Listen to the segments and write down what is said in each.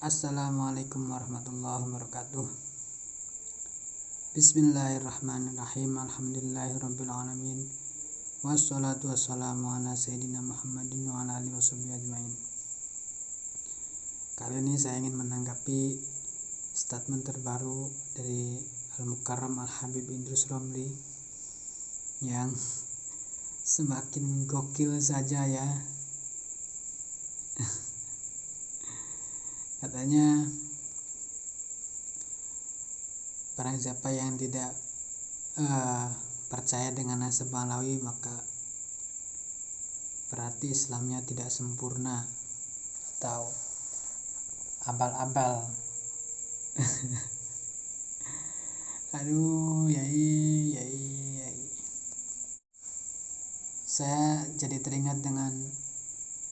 Assalamualaikum warahmatullahi wabarakatuh. Bismillahirrahmanirrahim. Alhamdulillahirabbil alamin. Wassalatu wassalamu ala sayyidina Muhammadin wa ala alihi washabihi ajmain. Kali ini saya ingin menanggapi statement terbaru dari Al-Mukarram Al-Habib Idrus Romli yang semakin gokil saja ya. Katanya barang siapa yang tidak percaya dengan nasab Alawi maka berarti Islamnya tidak sempurna atau abal-abal. Aduh, yai. Saya jadi teringat dengan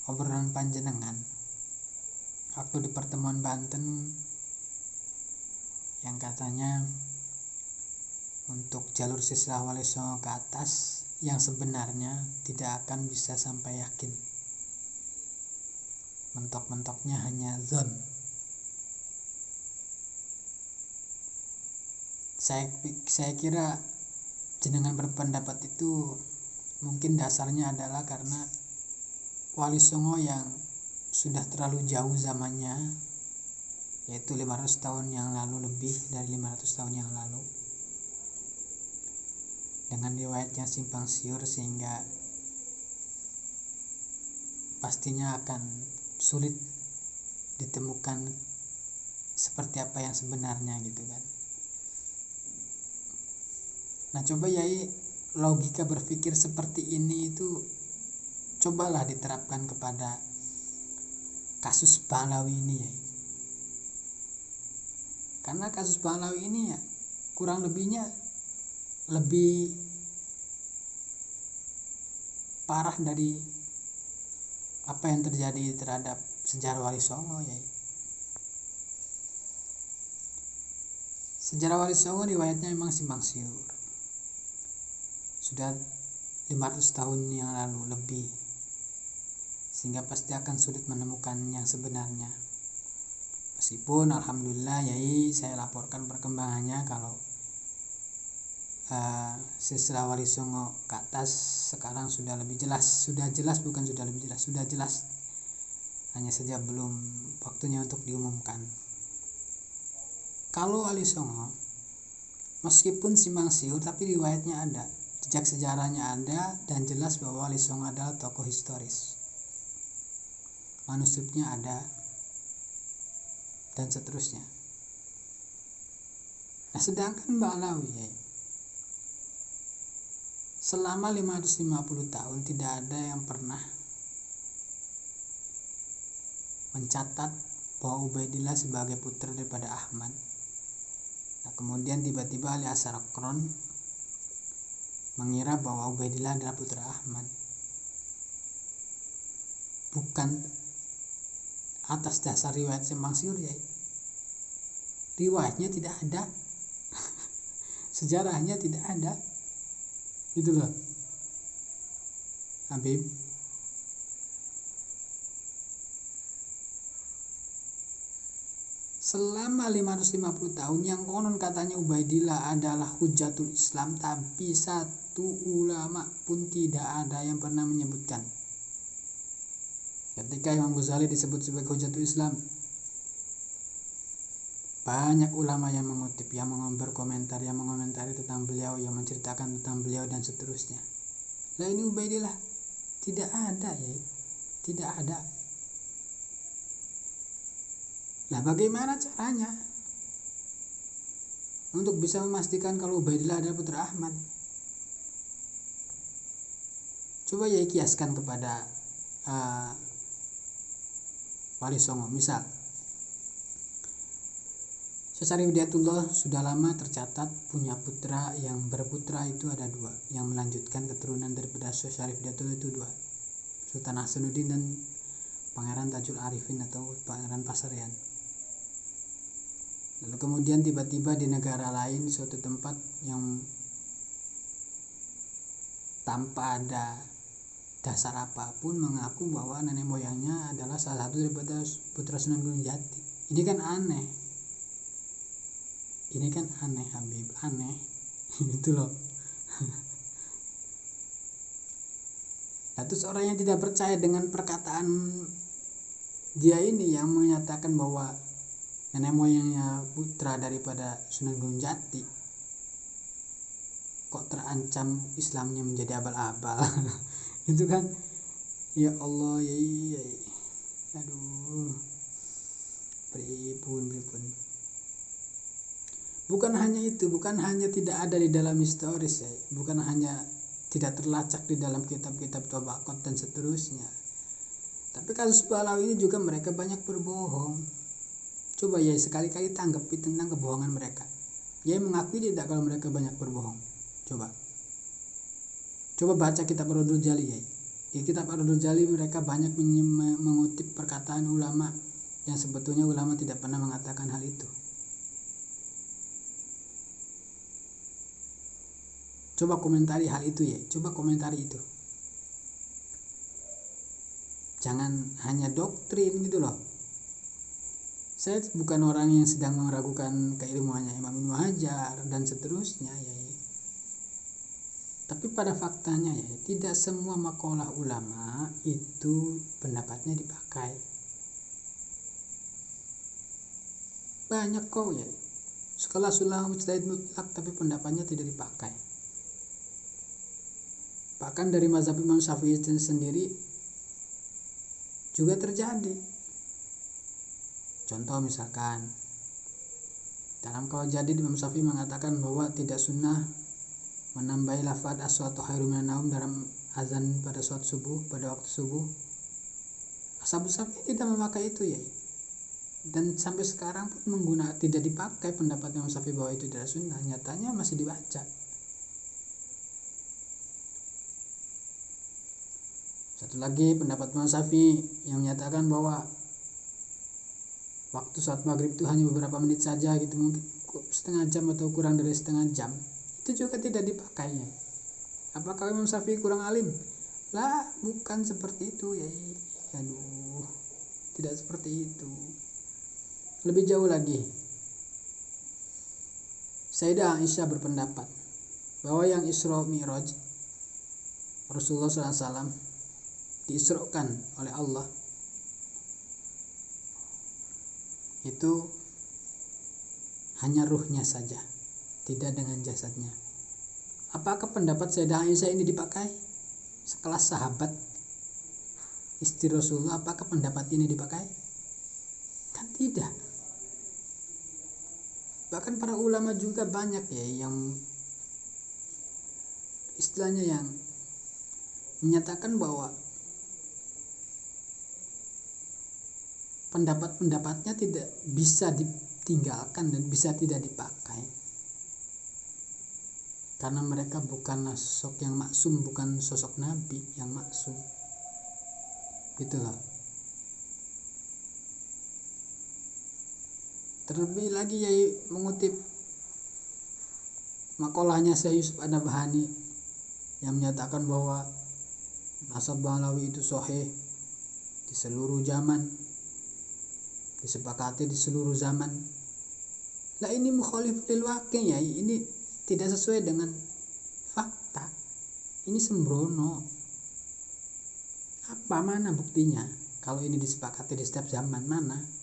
obrolan panjenengan waktu di pertemuan Banten yang katanya untuk jalur silsilah Wali Songo ke atas yang sebenarnya tidak akan bisa sampai yakin, mentok-mentoknya hanya zon. Saya kira jenengan berpendapat itu mungkin dasarnya adalah karena Wali Songo yang sudah terlalu jauh zamannya, yaitu 500 tahun yang lalu, lebih dari 500 tahun yang lalu, dengan riwayat yang simpang siur sehingga pastinya akan sulit ditemukan seperti apa yang sebenarnya gitu kan. Nah, coba yai logika berpikir seperti ini itu cobalah diterapkan kepada kasus Pahlawi ini ya. Karena kasus Pahlawi ini ya kurang lebihnya lebih parah dari apa yang terjadi terhadap sejarah Wali Songo ya. Sejarah Wali Songo riwayatnya memang simpang siur. Sudah 500 tahun yang lalu lebih, sehingga pasti akan sulit menemukan yang sebenarnya. Meskipun alhamdulillah yai saya laporkan perkembangannya kalau silsilah Wali Songo ke atas sekarang sudah lebih jelas. Sudah jelas, hanya saja belum waktunya untuk diumumkan. Kalau Wali Songo meskipun simpang siur tapi riwayatnya ada, jejak sejarahnya ada, dan jelas bahwa Wali Songo adalah tokoh historis. Manuskripnya ada dan seterusnya. Nah, sedangkan Mbak Alawi ya, selama 550 tahun tidak ada yang pernah mencatat bahwa Ubaidillah sebagai putra daripada Ahmad. Nah, kemudian tiba-tiba Ali Asarokron mengira bahwa Ubaidillah adalah putra Ahmad. Bukan atas dasar riwayat simpang siur ya. Riwayatnya tidak ada. Sejarahnya tidak ada. Gitu loh. Habib. Selama 550 tahun yang konon katanya Ubaidillah adalah hujatul Islam, tapi satu ulama pun tidak ada yang pernah menyebutkan. Ketika Imam Ghazali disebut sebagai hujatul Islam, banyak ulama yang mengutip, yang berkomentar, yang mengomentari tentang beliau, yang menceritakan tentang beliau dan seterusnya. Nah, ini Ubaidillah tidak ada ya, tidak ada. Nah, bagaimana caranya untuk bisa memastikan kalau Ubaidillah adalah putra Ahmad? Coba ya kiaskan kepada Wali Songo. Misal Syekh Syarif Hidayatullah sudah lama tercatat punya putra, yang berputra itu ada 2, yang melanjutkan keturunan daripada Syekh Syarif Hidayatullah itu 2, Sultan Hasanuddin dan Pangeran Tajul Arifin atau Pangeran Pasarian. Lalu kemudian tiba-tiba di negara lain, suatu tempat yang tanpa ada dasar apapun mengaku bahwa nenek moyangnya adalah salah satu daripada putra Sunan Gunung Jati. Ini kan aneh. Ini kan aneh Habib, aneh. Itu loh. Nah, terus orang yang tidak percaya dengan perkataan dia ini yang menyatakan bahwa nenek moyangnya putra daripada Sunan Gunung Jati, kok terancam Islamnya menjadi abal-abal. Itu kan, ya Allah, ya, aduh, pripun. Bukan hanya itu, bukan hanya tidak ada di dalam historis ya, bukan hanya tidak terlacak di dalam kitab-kitab Tabaqat dan seterusnya. Tapi kasus Balawi ini juga mereka banyak berbohong. Coba ya sekali-kali tanggapi tentang kebohongan mereka. Ya mengakui tidak kalau mereka banyak berbohong. Coba baca kitab Ar-Raddul Jali ya. Di kitab Ar-Raddul Jali mereka banyak mengutip perkataan ulama yang sebetulnya ulama tidak pernah mengatakan hal itu. Coba komentari hal itu ya. Coba komentari itu. Jangan hanya doktrin gitu loh. Saya bukan orang yang sedang meragukan keilmuannya Imam Ibnu Hajar dan seterusnya ya. Tapi pada faktanya ya, tidak semua maqalah ulama itu pendapatnya dipakai. Banyak kok ya. Sekelas ulama mujtahid mutlak tapi pendapatnya tidak dipakai. Bahkan dari mazhab Imam Syafi'i sendiri juga terjadi. Contoh misalkan dalam Qaul Jadid Imam Syafi'i mengatakan bahwa tidak sunnah menambahi lafaz as-salatu khairum minan naum dalam azan pada salat subuh, pada waktu subuh. Ashabus Syafi'i tidak memakai itu ya. Dan sampai sekarang pun tidak dipakai pendapat Imam Syafi'i bahwa itu tidak sunnah. Nyatanya masih dibaca. Satu lagi pendapat Imam Syafi'i yang menyatakan bahwa waktu saat maghrib itu hanya beberapa menit saja gitu, mungkin setengah jam atau kurang dari setengah jam. Itu juga tidak dipakainya. Apakah Imam Syafi'i kurang alim? Lah, bukan seperti itu ya. Aduh, tidak seperti itu. Lebih jauh lagi, Sayyidah Aisyah berpendapat bahwa yang Isra Mi'raj Rasulullah SAW diisrokan oleh Allah itu hanya ruhnya saja, tidak dengan jasadnya. Apakah pendapat Sayyidah Aisyah ini dipakai? Sekelas sahabat istri Rasulullah, apakah pendapat ini dipakai? Kan tidak. Bahkan para ulama juga banyak ya yang istilahnya yang menyatakan bahwa pendapat-pendapatnya tidak bisa ditinggalkan dan bisa tidak dipakai karena mereka bukanlah sosok yang maksum, bukan sosok nabi yang maksum gitu loh. Terlebih lagi ya mengutip makolahnya Syekh Yusuf An-Nabhani yang menyatakan bahwa nasab Balawi itu sahih di seluruh zaman, disepakati di seluruh zaman. Lah ini mukhalif lil waqi' ya, ini tidak sesuai dengan fakta. Ini sembrono. Apa mana buktinya kalau ini disepakati di setiap zaman? Mana?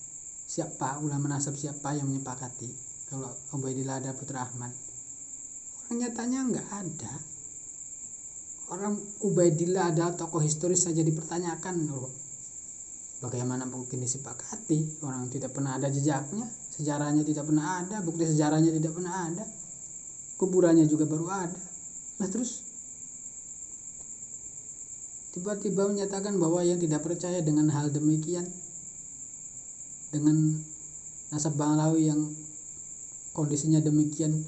Siapa ulama nasab, siapa yang menyepakati kalau Ubaidillah ada putra Ahmad? Orang nyatanya enggak ada. Orang Ubaidillah adalah tokoh historis saja dipertanyakan loh. Bagaimana mungkin disepakati? Orang tidak pernah ada jejaknya, sejarahnya tidak pernah ada, bukti sejarahnya tidak pernah ada, kuburannya juga baru ada. Nah terus tiba-tiba menyatakan bahwa yang tidak percaya dengan hal demikian, dengan nasab Balawi yang kondisinya demikian,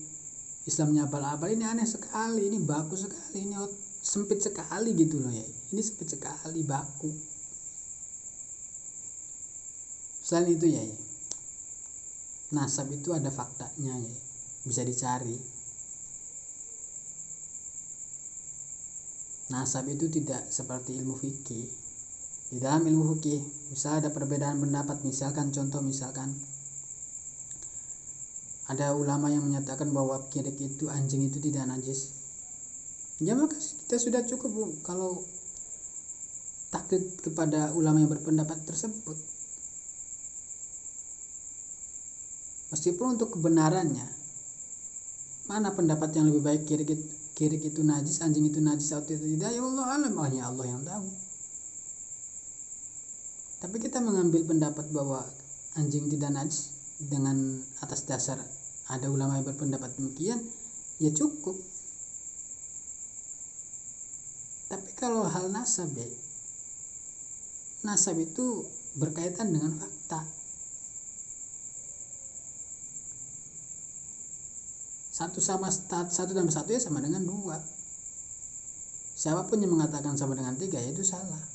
Islamnya abal-abal, ini aneh sekali, ini baku sekali, ini sempit sekali gitu loh ya. Ini sempit sekali, baku. Selain itu ya, nasab itu ada faktanya ya, bisa dicari. Nasab itu tidak seperti ilmu fikih. Di dalam ilmu fikih bisa ada perbedaan pendapat, misalkan ada ulama yang menyatakan bahwa kirik itu, anjing itu tidak najis. Ya maka kita sudah cukup kalau taklid kepada ulama yang berpendapat tersebut. Meskipun untuk kebenarannya, mana pendapat yang lebih baik, kirik itu najis, anjing itu najis atau tidak, ya Allah alam, hanya Allah yang tahu. Tapi kita mengambil pendapat bahwa anjing tidak najis dengan atas dasar ada ulama yang berpendapat demikian, ya cukup. Tapi kalau hal nasab itu berkaitan dengan fakta. Satu tambah satu ya sama dengan 2. Siapapun yang mengatakan sama dengan 3 ya itu salah.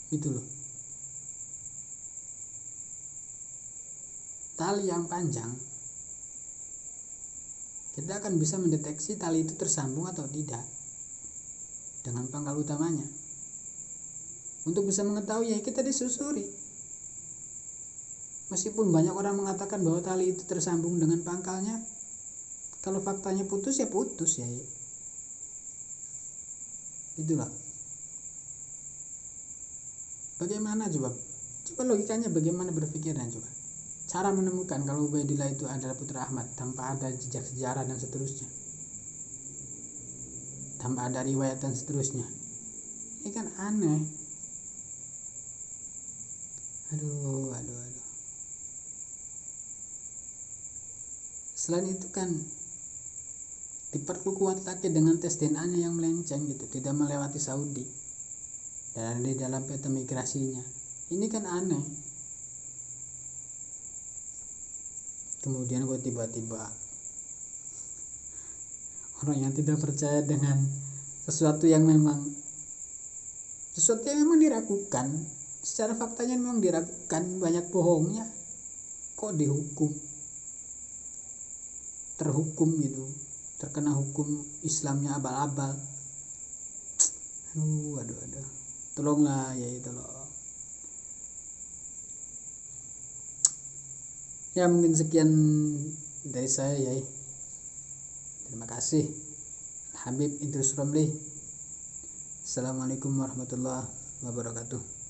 Gitu loh. Tali yang panjang, kita akan bisa mendeteksi tali itu tersambung atau tidak dengan pangkal utamanya. Untuk bisa mengetahui ya kita disusuri. Meskipun banyak orang mengatakan bahwa tali itu tersambung dengan pangkalnya, kalau faktanya putus ya putus ya. Itulah. Bagaimana coba logikanya, bagaimana berpikirnya coba. Cara menemukan kalau Ubaidillah itu adalah putra Ahmad tanpa ada jejak sejarah dan seterusnya, tanpa ada riwayat dan seterusnya, ini kan aneh. Aduh. Selain itu kan diperkuat lagi dengan tes DNA-nya yang melenceng gitu, tidak melewati Saudi dan ada di dalam peta migrasinya. Ini kan aneh. Kemudian gue tiba-tiba orang yang tidak percaya dengan sesuatu yang memang diragukan, secara faktanya memang diragukan, banyak bohongnya, kok terhukum gitu, terkena hukum Islamnya abal-abal. Aduh. Tolonglah ya itu loh. Ya mungkin sekian dari saya ya. Terima kasih. Habib Idrus Romli. Assalamualaikum warahmatullahi wabarakatuh.